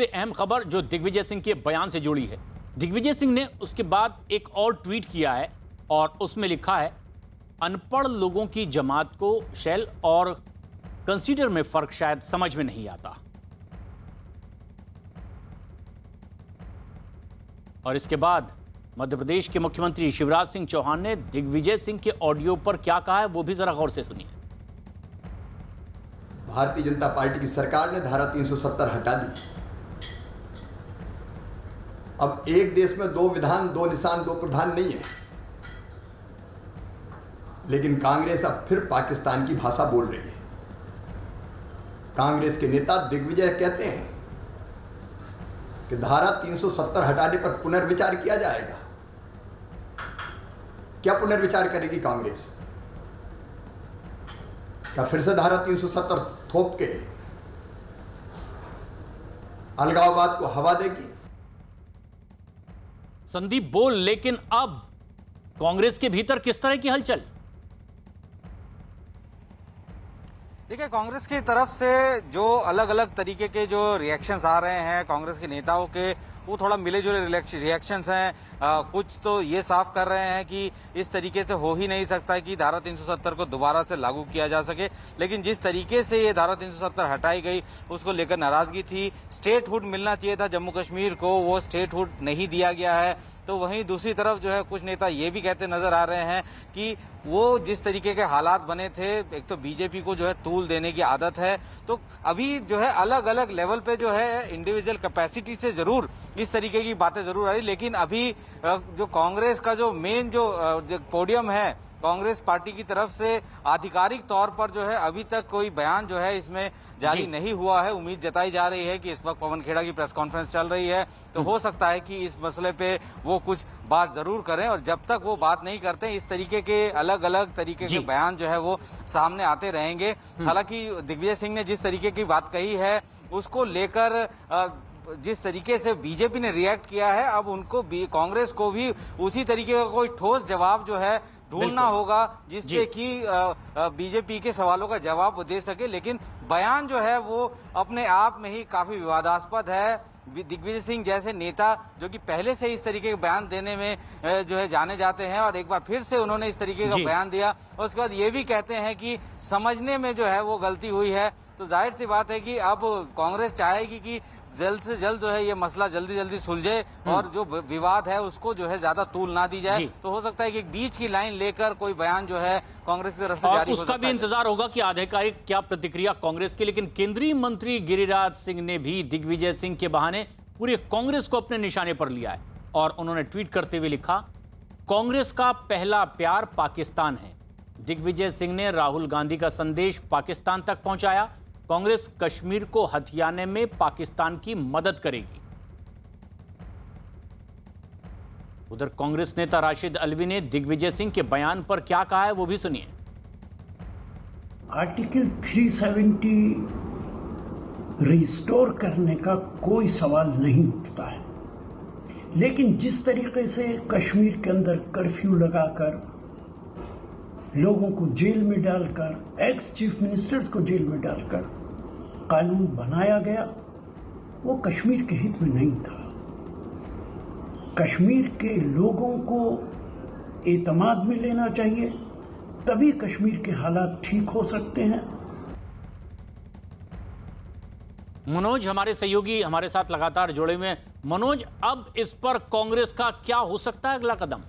सबसे अहम खबर जो दिग्विजय सिंह के बयान से जुड़ी है। दिग्विजय सिंह ने उसके बाद एक और ट्वीट किया है और उसमें लिखा है, अनपढ़ लोगों की जमात को शेल और कंसीडर में फर्क शायद समझ में नहीं आता। और इसके बाद मध्य प्रदेश के मुख्यमंत्री शिवराज सिंह चौहान ने दिग्विजय सिंह के ऑडियो पर क्या कहा है वो भी जरा गौर से सुनिए। भारतीय जनता पार्टी की सरकार ने धारा 370 हटा दी। अब एक देश में दो विधान, दो निशान, दो प्रधान नहीं है। लेकिन कांग्रेस अब फिर पाकिस्तान की भाषा बोल रही है। कांग्रेस के नेता दिग्विजय कहते हैं कि धारा 370 हटाने पर पुनर्विचार किया जाएगा। क्या पुनर्विचार करेगी कांग्रेस? क्या फिर से धारा 370 थोप के अलगाववाद को हवा देगी? संदीप बोल, लेकिन अब कांग्रेस के भीतर किस तरह की हलचल? देखिए, कांग्रेस की तरफ से जो अलग अलग तरीके के जो रिएक्शंस आ रहे हैं कांग्रेस के नेताओं के, वो थोड़ा मिले जुले रिएक्शंस हैं। कुछ तो ये साफ कर रहे हैं कि इस तरीके से हो ही नहीं सकता है कि धारा 370 को दोबारा से लागू किया जा सके, लेकिन जिस तरीके से ये धारा 370 हटाई गई उसको लेकर नाराजगी थी। स्टेटहुड मिलना चाहिए था जम्मू कश्मीर को, वो स्टेटहुड नहीं दिया गया है। तो वहीं दूसरी तरफ जो है कुछ नेता ये भी कहते नजर आ रहे हैं कि वो जिस तरीके के हालात बने थे, एक तो बीजेपी को जो है तूल देने की आदत है, तो अभी जो है अलग अलग लेवल पे जो है इंडिविजुअल कैपेसिटी से जरूर इस तरीके की बातें जरूर आ रही, लेकिन अभी जो कांग्रेस का जो मेन जो पोडियम है कांग्रेस पार्टी की तरफ से आधिकारिक तौर पर जो है अभी तक कोई बयान जो है इसमें जारी नहीं हुआ है। उम्मीद जताई जा रही है कि इस वक्त पवन खेड़ा की प्रेस कॉन्फ्रेंस चल रही है, तो हो सकता है कि इस मसले पे वो कुछ बात जरूर करें, और जब तक वो बात नहीं करते इस तरीके के अलग अलग तरीके के बयान जो है वो सामने आते रहेंगे। हालांकि दिग्विजय सिंह ने जिस तरीके की बात कही है उसको लेकर जिस तरीके से बीजेपी ने रिएक्ट किया है, अब उनको कांग्रेस को भी उसी तरीके का कोई ठोस जवाब जो है ढूंढना होगा जिससे कि बीजेपी के सवालों का जवाब वो दे सके। लेकिन बयान जो है वो अपने आप में ही काफी विवादास्पद है। दिग्विजय सिंह जैसे नेता जो कि पहले से इस तरीके के बयान देने में जो है जाने जाते हैं, और एक बार फिर से उन्होंने इस तरीके का बयान दिया और उसके बाद ये भी कहते हैं कि समझने में जो है वो गलती हुई है, तो जाहिर सी बात है कि अब कांग्रेस चाहेगी कि जल्द से जल्द जो है ये मसला जल्दी सुलझे और जो विवाद है उसको जो है ज्यादा तूल ना दी जाए। तो हो सकता है कि बीच की लाइन लेकर कोई बयान जो है कांग्रेस की तरफ से जारी हो सकता है। उसका भी इंतजार होगा कि आधिकारिक क्या प्रतिक्रिया कांग्रेस की। लेकिन केंद्रीय मंत्री गिरिराज सिंह ने भी दिग्विजय सिंह के बहाने पूरे कांग्रेस को अपने निशाने पर लिया है और उन्होंने ट्वीट करते हुए लिखा, कांग्रेस का पहला प्यार पाकिस्तान है। दिग्विजय सिंह ने राहुल गांधी का संदेश पाकिस्तान तक पहुंचाया। कांग्रेस कश्मीर को हथियाने में पाकिस्तान की मदद करेगी। उधर कांग्रेस नेता राशिद अल्वी ने दिग्विजय सिंह के बयान पर क्या कहा है वो भी सुनिए। आर्टिकल 370 रिस्टोर करने का कोई सवाल नहीं उठता है, लेकिन जिस तरीके से कश्मीर के अंदर कर्फ्यू लगाकर लोगों को जेल में डालकर, एक्स चीफ मिनिस्टर्स को जेल में डालकर कानून बनाया गया, वो कश्मीर के हित में नहीं था। कश्मीर के लोगों को एतमाद में लेना चाहिए, तभी कश्मीर के हालात ठीक हो सकते हैं। मनोज हमारे सहयोगी हमारे साथ लगातार जुड़े हुए हैं। मनोज, अब इस पर कांग्रेस का क्या हो सकता है अगला कदम?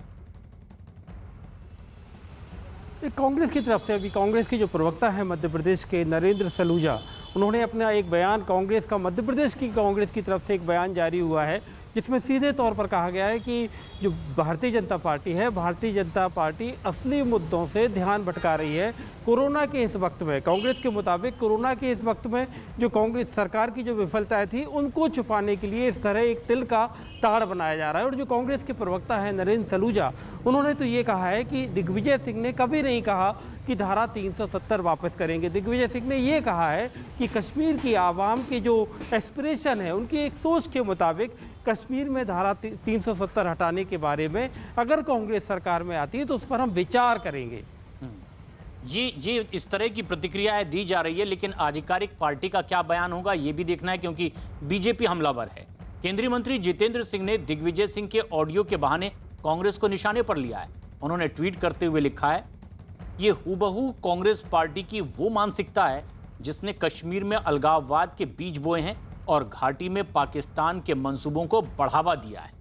कांग्रेस की तरफ से अभी कांग्रेस के जो प्रवक्ता हैं मध्य प्रदेश के नरेंद्र सलूजा, उन्होंने अपना एक बयान कांग्रेस का मध्य प्रदेश की कांग्रेस की तरफ से एक बयान जारी हुआ है जिसमें सीधे तौर पर कहा गया है कि जो भारतीय जनता पार्टी है, भारतीय जनता पार्टी असली मुद्दों से ध्यान भटका रही है। कोरोना के इस वक्त में कांग्रेस के मुताबिक कोरोना के इस वक्त में जो कांग्रेस सरकार की जो विफलताएं थी उनको छुपाने के लिए इस तरह एक तिल का तार बनाया जा रहा है। और जो कांग्रेस के प्रवक्ता है नरेंद्र सलूजा, उन्होंने तो ये कहा है कि दिग्विजय सिंह ने कभी नहीं कहा कि धारा 370 वापस करेंगे। दिग्विजय सिंह ने ये कहा है कि कश्मीर की आवाम की जो एस्पिरेशन है, उनकी एक सोच के मुताबिक कश्मीर में धारा 370 हटाने के बारे में अगर कांग्रेस सरकार में आती है तो उस पर हम विचार करेंगे। ये इस तरह की प्रतिक्रियाएं दी जा रही है, लेकिन आधिकारिक पार्टी का क्या बयान होगा ये भी देखना है, क्योंकि बीजेपी हमलावर है। केंद्रीय मंत्री जितेंद्र सिंह ने दिग्विजय सिंह के ऑडियो के बहाने कांग्रेस को निशाने पर लिया है। उन्होंने ट्वीट करते हुए लिखा है, ये हूबहू कांग्रेस पार्टी की वो मानसिकता है जिसने कश्मीर में अलगाववाद के बीज बोए हैं और घाटी में पाकिस्तान के मंसूबों को बढ़ावा दिया है।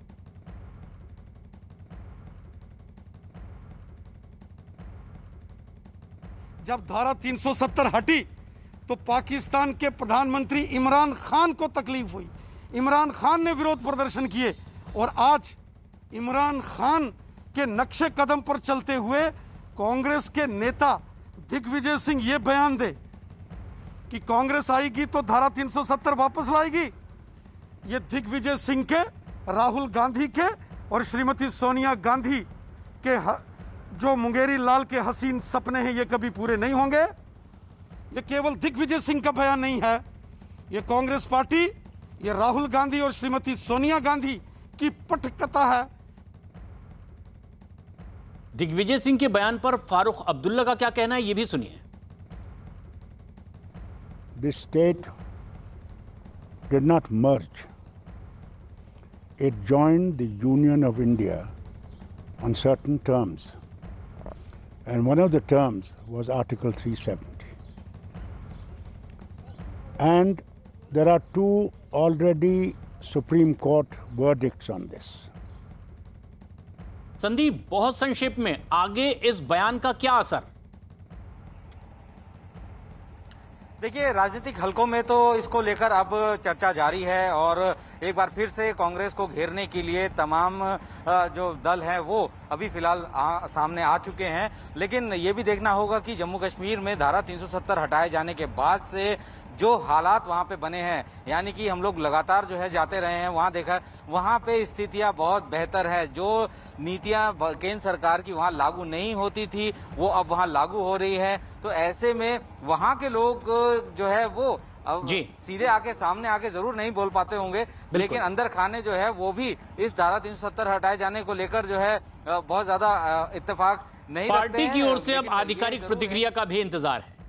जब धारा 370 हटी तो पाकिस्तान के प्रधानमंत्री इमरान खान को तकलीफ हुई, इमरान खान ने विरोध प्रदर्शन किए, और आज इमरान खान के नक्शे कदम पर चलते हुए कांग्रेस के नेता दिग्विजय सिंह ये बयान दे कि कांग्रेस आएगी तो धारा 370 वापस लाएगी। ये दिग्विजय सिंह के, राहुल गांधी के और श्रीमती सोनिया गांधी के जो मुंगेरी लाल के हसीन सपने हैं ये कभी पूरे नहीं होंगे। ये केवल दिग्विजय सिंह का बयान नहीं है, ये कांग्रेस पार्टी, ये राहुल गांधी और श्रीमती सोनिया गांधी की पटकथा है। दिग्विजय सिंह के बयान पर फारूक अब्दुल्ला का क्या कहना है, ये भी सुनिए। This state did not merge. It joined the Union of India on certain terms. And one of the terms was Article 370. And there are two already Supreme Court verdicts on this. Sandeep, बहुत संक्षेप में आगे इस बयान का क्या असर? देखिए, राजनीतिक हलकों में तो इसको लेकर अब चर्चा जारी है और एक बार फिर से कांग्रेस को घेरने के लिए तमाम जो दल हैं वो अभी फिलहाल सामने आ चुके हैं। लेकिन ये भी देखना होगा कि जम्मू कश्मीर में धारा 370 हटाए जाने के बाद से जो हालात वहां पे बने हैं, यानी कि हम लोग लगातार जो है जाते रहे हैं, वहां देखा वहां पे स्थितियां बहुत बेहतर है। जो नीतियां केंद्र सरकार की वहां लागू नहीं होती थी वो अब वहां लागू हो रही है। तो ऐसे में वहां के लोग जो है वो अब सीधे आके सामने आके जरूर नहीं बोल पाते होंगे, लेकिन अंदर खाने जो है वो भी इस धारा 370 हटाए जाने को लेकर जो है बहुत ज्यादा इत्तेफाक नहीं रखते हैं। पार्टी की ओर से अब आधिकारिक प्रतिक्रिया का भी इंतजार है।